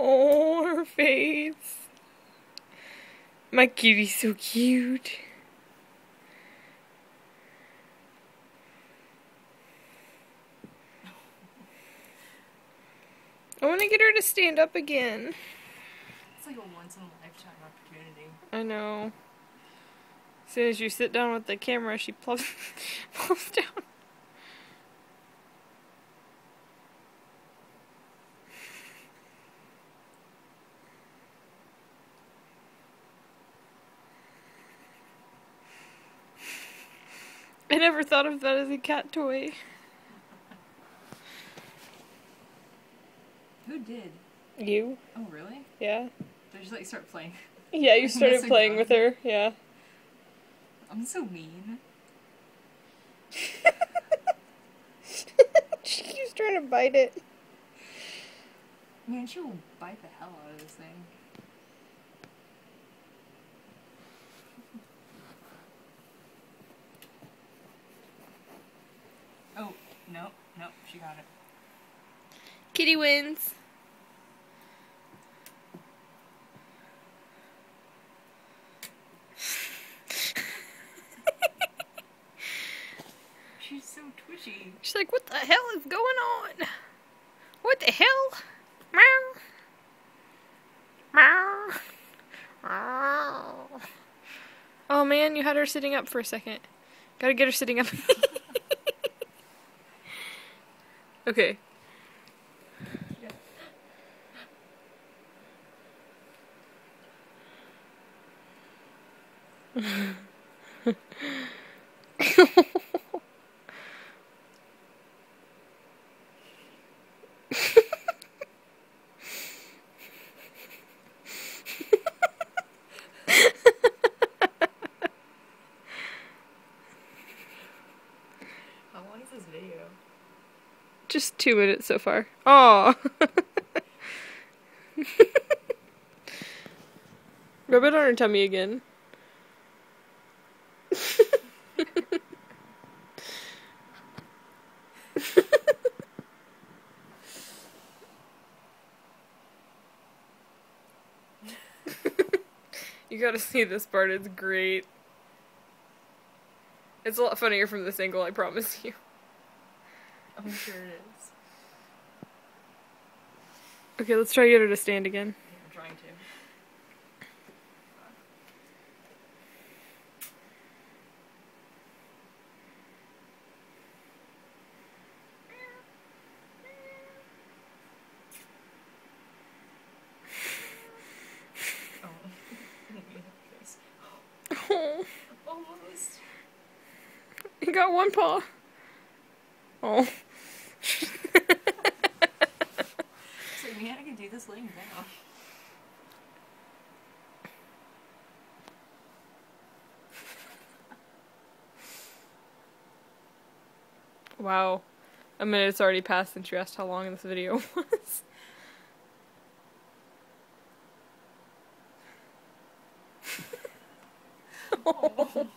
Oh, her face. My cutie's so cute. I want to get her to stand up again. It's like a once-in-a-lifetime opportunity. I know. As soon as you sit down with the camera, she plops down. I never thought of that as a cat toy. Who did? You? Oh, really? Yeah. Did I just like start playing? Yeah, you started playing with her, yeah. I'm so mean. She keeps trying to bite it. Man, she will bite the hell out of this thing. Oh, no, she got it. Kitty wins. She's so twitchy. She's like, what the hell is going on? What the hell? Meow. Meow. Meow. Oh man, you had her sitting up for a second. Gotta get her sitting up. Okay. How long is this video? Just 2 minutes so far. Aw. Rub it on her tummy again. You gotta see this part, it's great. It's a lot funnier from this angle, I promise you. I'm sure it is. Okay, let's try to get her to stand again. Yeah, I'm trying to. Oh, Almost. you got one paw. Oh. So man, I can do this laying down. Wow. A minute's already passed since you asked how long this video was. Oh.